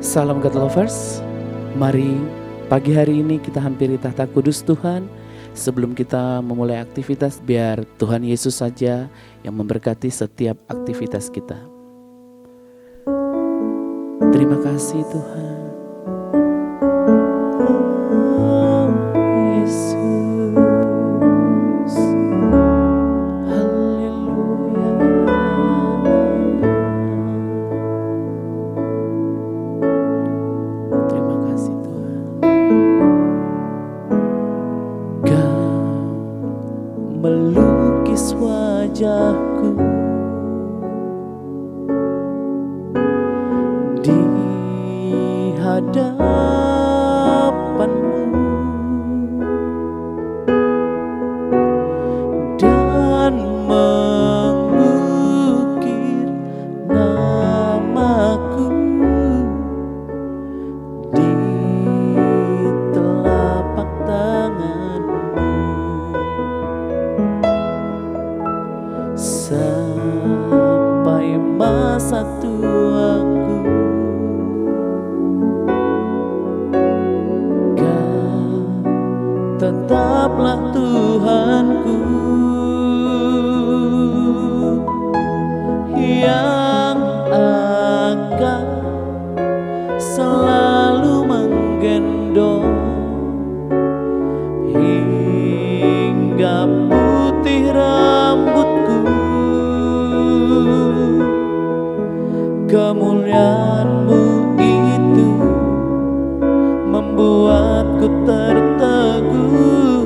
Salam God Lovers, mari pagi hari ini kita hampiri tahta kudus Tuhan. Sebelum kita memulai aktivitas, biar Tuhan Yesus saja yang memberkati setiap aktivitas kita. Terima kasih Tuhan. Oh, Yesus. Haleluya. Terima kasih Tuhan. Kau melukis wajahku di hadapanmu dan mengukir namaku di telapak tanganmu sampai masa tuaku. Tetaplah Tuhanku yang akan selalu menggendong hingga putih rambutku. Kemuliaan-Mu itu membuatku terteguh,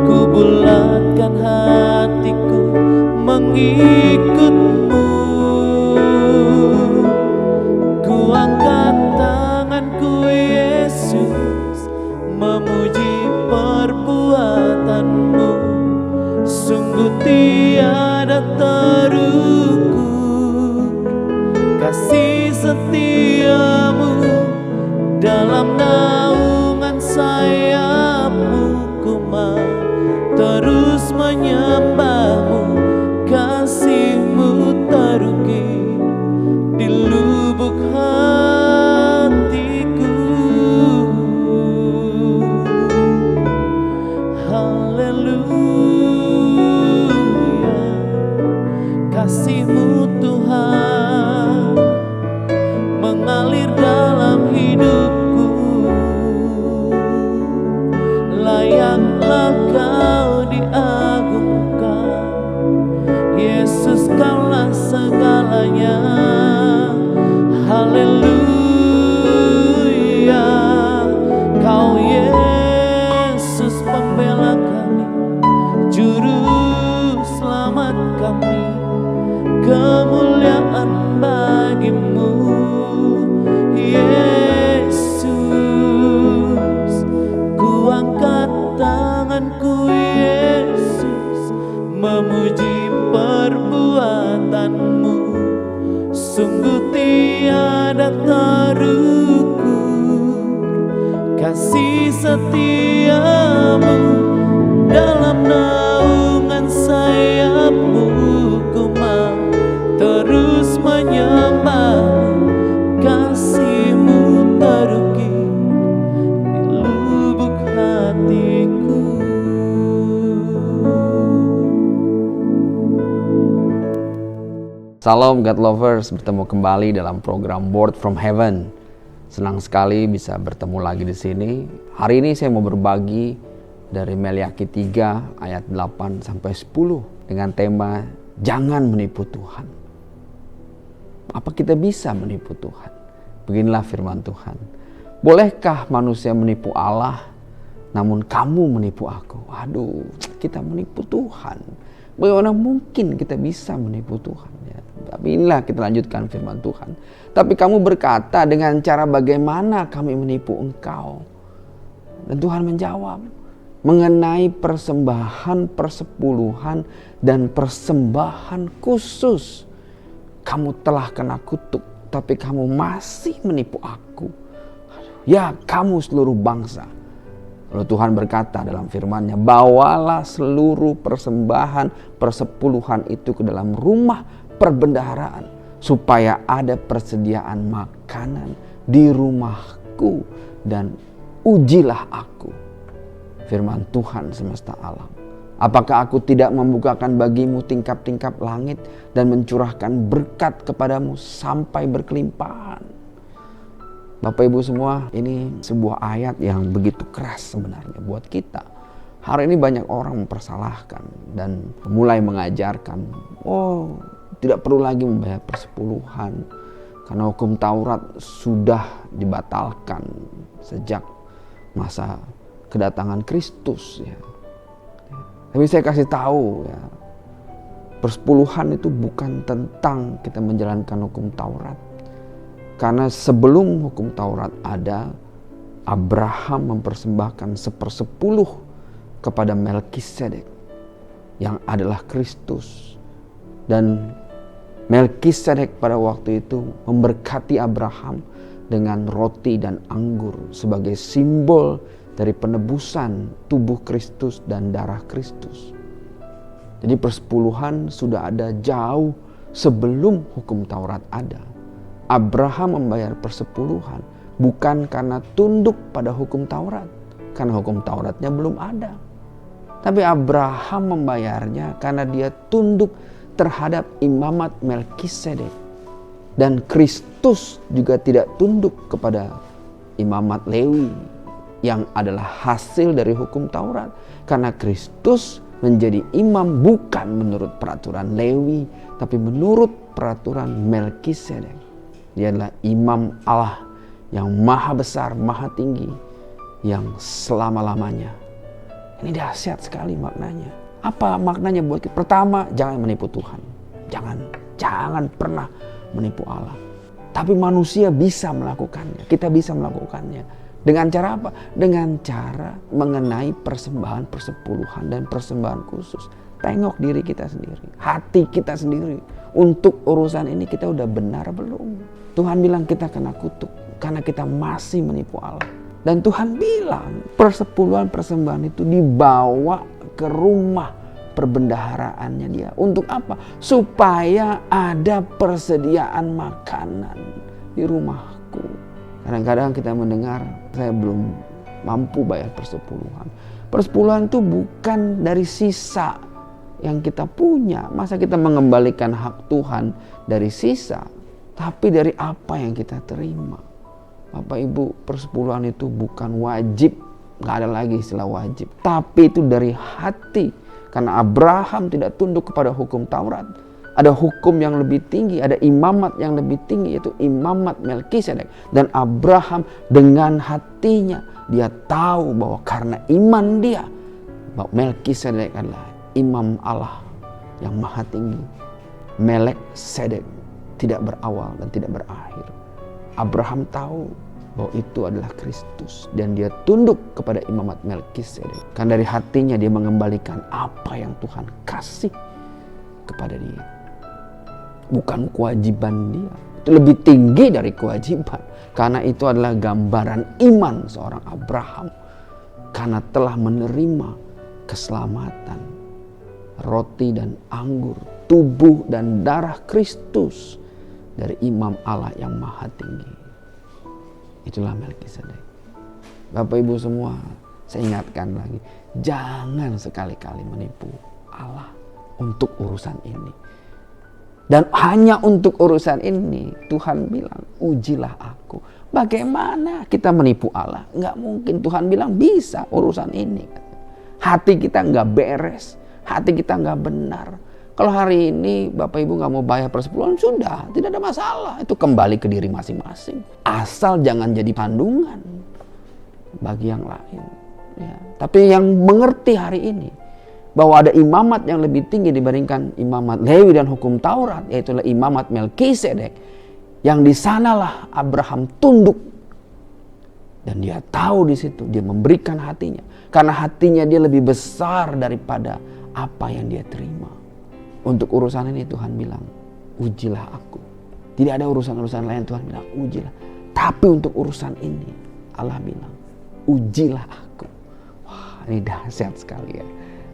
ku bulatkan hatiku mengikut-Mu. Ku angkat tanganku Yesus, memuji perbuatan-Mu. Sungguh tiada terukur kasih setia-Mu, dalam naungan sayap-Mu ku mau terus menyembah-Mu. Kasih-Mu terukir di lubuk hatiku. Haleluya. Kasih-Mu Tuhan patutlah kau diagungkan. Yesus kaulah segalanya. Haleluya. Kau Yesus pembela kami, juru selamat kami. Kemuliaan bagimu Yesus. Ku angkat tanganku Yesus, memuji perbuatanmu. Sungguh tiada terukur kasih setiamu. Dalam naungan sayapmu ku mau terus menyembahmu. Kasihmu terukir di lubuk hatiku. Salam God Lovers, bertemu kembali dalam program Word from Heaven. Senang sekali bisa bertemu lagi di sini. Hari ini saya mau berbagi dari Meleakhi 3 ayat 8 sampai 10 dengan tema jangan menipu Tuhan. Apa kita bisa menipu Tuhan? Beginilah firman Tuhan. Bolehkah manusia menipu Allah, namun kamu menipu aku? Aduh, kita menipu Tuhan. Bagaimana mungkin kita bisa menipu Tuhan? Ya, tapi inilah kita lanjutkan firman Tuhan. Tapi kamu berkata, dengan cara bagaimana kami menipu engkau? Dan Tuhan menjawab, mengenai persembahan persepuluhan dan persembahan khusus. Kamu telah kena kutuk, tapi kamu masih menipu aku. Ya, kamu seluruh bangsa. Lalu Tuhan berkata dalam firman-Nya, bawalah seluruh persembahan persepuluhan itu ke dalam rumah perbendaharaan, supaya ada persediaan makanan di rumahku, dan ujilah aku. Firman Tuhan semesta alam. Apakah aku tidak membukakan bagimu tingkap-tingkap langit dan mencurahkan berkat kepadamu sampai berkelimpahan? Bapak Ibu semua, ini sebuah ayat yang begitu keras sebenarnya buat kita. Hari ini banyak orang mempersalahkan dan mulai mengajarkan, oh tidak perlu lagi membayar persepuluhan karena hukum Taurat sudah dibatalkan sejak masa kedatangan Kristus. Ya. Tapi saya kasih tahu, ya, persepuluhan itu bukan tentang kita menjalankan hukum Taurat. Karena sebelum hukum Taurat ada, Abraham mempersembahkan 1/10 kepada Melkisedek yang adalah Kristus. Dan Melkisedek pada waktu itu memberkati Abraham dengan roti dan anggur sebagai simbol dari penebusan tubuh Kristus dan darah Kristus. Jadi persepuluhan sudah ada jauh sebelum hukum Taurat ada. Abraham membayar persepuluhan bukan karena tunduk pada hukum Taurat, karena hukum Tauratnya belum ada. Tapi Abraham membayarnya karena dia tunduk terhadap imamat Melkisedek. Dan Kristus juga tidak tunduk kepada imamat Lewi yang adalah hasil dari hukum Taurat. Karena Kristus menjadi imam bukan menurut peraturan Lewi, tapi menurut peraturan Melkisedek. Dia adalah imam Allah yang maha besar, maha tinggi, yang selama-lamanya. Ini dahsyat sekali maknanya. Apa maknanya buat kita? Pertama, jangan menipu Tuhan. Jangan pernah menipu Allah. Tapi manusia bisa melakukannya. Kita bisa melakukannya. Dengan cara apa? Dengan cara mengenai persembahan persepuluhan dan persembahan khusus. Tengok diri kita sendiri, hati kita sendiri. Untuk urusan ini kita udah benar belum? Tuhan bilang kita kena kutuk karena kita masih menipu Allah. Dan Tuhan bilang persepuluhan persembahan itu dibawa ke rumah perbendaharaannya dia. Untuk apa? Supaya ada persediaan makanan di rumahku. Kadang-kadang kita mendengar, saya belum mampu bayar persepuluhan. Persepuluhan itu bukan dari sisa yang kita punya. Masa kita mengembalikan hak Tuhan dari sisa? Tapi dari apa yang kita terima. Bapak Ibu, persepuluhan itu bukan wajib Nggak ada lagi istilah wajib. Tapi itu dari hati. Karena Abraham tidak tunduk kepada hukum Taurat. Ada hukum yang lebih tinggi, ada imamat yang lebih tinggi, yaitu imamat Melkisedek. Dan Abraham dengan hatinya, dia tahu bahwa karena iman dia, bahwa Melkisedek adalah imam Allah yang maha tinggi. Melkisedek tidak berawal dan tidak berakhir. Abraham tahu bahwa itu adalah Kristus dan dia tunduk kepada imamat Melkisedek. Kan dari hatinya dia mengembalikan apa yang Tuhan kasih kepada dia. Bukan kewajiban dia. Itu lebih tinggi dari kewajiban. Karena itu adalah gambaran iman seorang Abraham. Karena telah menerima keselamatan. Roti dan anggur, tubuh dan darah Kristus dari imam Allah yang maha tinggi. Itulah Melkisedek. Bapak Ibu semua, saya ingatkan lagi, jangan sekali-kali menipu Allah untuk urusan ini. Dan hanya untuk urusan ini Tuhan bilang, ujilah aku. Bagaimana kita menipu Allah? Nggak mungkin. Tuhan bilang bisa urusan ini. Hati kita nggak beres, hati kita nggak benar. Kalau hari ini Bapak Ibu nggak mau bayar persepuluhan, sudah, tidak ada masalah. Itu kembali ke diri masing-masing. Asal jangan jadi kandungan bagi yang lain. Ya. Tapi yang mengerti hari ini bahwa ada imamat yang lebih tinggi dibandingkan imamat Lewi dan hukum Taurat, yaitu imamat Melkisedek, yang di sanalah Abraham tunduk. Dan dia tahu di situ, dia memberikan hatinya. Karena hatinya dia lebih besar daripada apa yang dia terima. Untuk urusan ini Tuhan bilang, ujilah aku. Tidak ada urusan-urusan lain Tuhan bilang, ujilah. Tapi untuk urusan ini Allah bilang, ujilah aku. Wah, ini dahsyat sekali ya.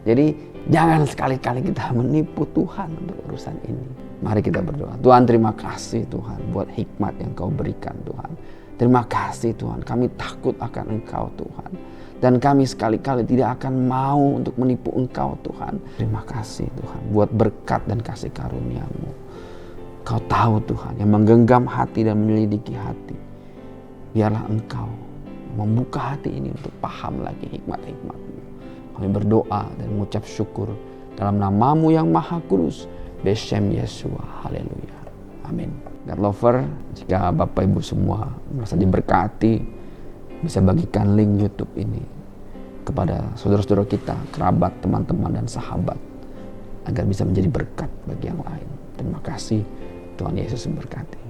Jadi jangan sekali-kali kita menipu Tuhan untuk urusan ini. Mari kita berdoa. Tuhan, terima kasih Tuhan buat hikmat yang Kau berikan Tuhan. Terima kasih Tuhan, kami takut akan Engkau Tuhan. Dan kami sekali-kali tidak akan mau untuk menipu Engkau Tuhan. Terima kasih Tuhan buat berkat dan kasih karunia-Mu. Kau tahu Tuhan yang menggenggam hati dan menyelidiki hati. Biarlah Engkau membuka hati ini untuk paham lagi hikmat-hikmat-Mu. Kami berdoa dan mengucap syukur dalam nama-Mu yang maha kudus. Beshem Yesua. Haleluya. Amin. God lover, jika Bapak Ibu semua merasa diberkati, bisa bagikan link YouTube ini kepada saudara-saudara kita, kerabat, teman-teman, dan sahabat, agar bisa menjadi berkat bagi yang lain. Terima kasih. Tuhan Yesus memberkati.